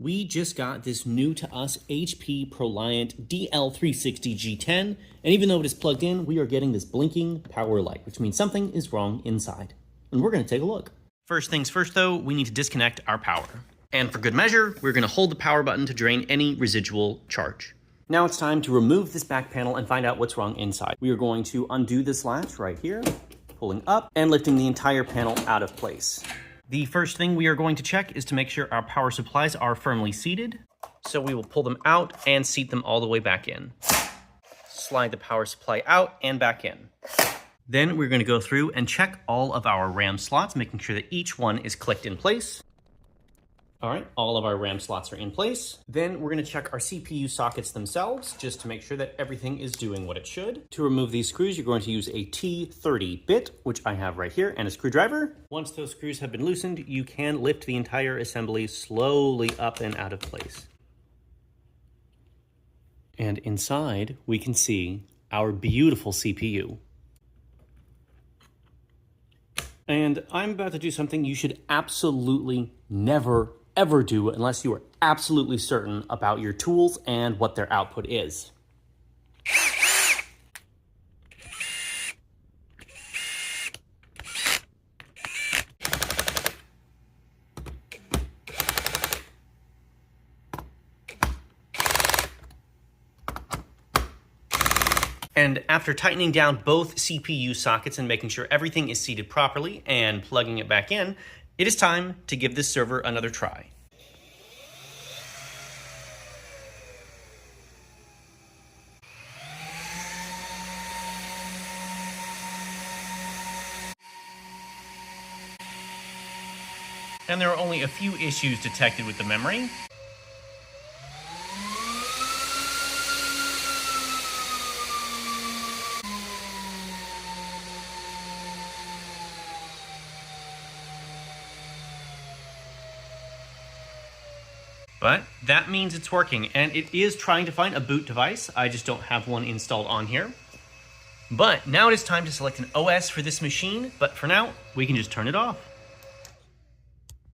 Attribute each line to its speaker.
Speaker 1: We just got this new to us HP proliant dl360 g10, and even though it is plugged in, we are getting this blinking power light, which means something is wrong inside. And we're going to take a look. First things first though, we need to disconnect our power. And for good measure, we're going to hold the power button to drain any residual charge. Now it's time to remove this back panel and find out what's wrong inside. We are going to undo this latch right here, pulling up and lifting the entire panel out of place. The first thing we are going to check is to make sure our power supplies are firmly seated. So we will pull them out and seat them all the way back in. Slide the power supply out and back in. Then we're going to go through and check all of our RAM slots, making sure that each one is clicked in place. All right, all of our RAM slots are in place. Then we're going to check our CPU sockets themselves, just to make sure that everything is doing what it should. To remove these screws, you're going to use a T30 bit, which I have right here, and a screwdriver. Once those screws have been loosened, you can lift the entire assembly slowly up and out of place. And inside, we can see our beautiful CPU. And I'm about to do something you should absolutely never ever do unless you are absolutely certain about your tools and what their output is. And after tightening down both CPU sockets and making sure everything is seated properly and plugging it back in, it is time to give this server another try. And there are only a few issues detected with the memory. But that means it's working, and it is trying to find a boot device. I just don't have one installed on here. But now it is time to select an OS for this machine, but for now, we can just turn it off.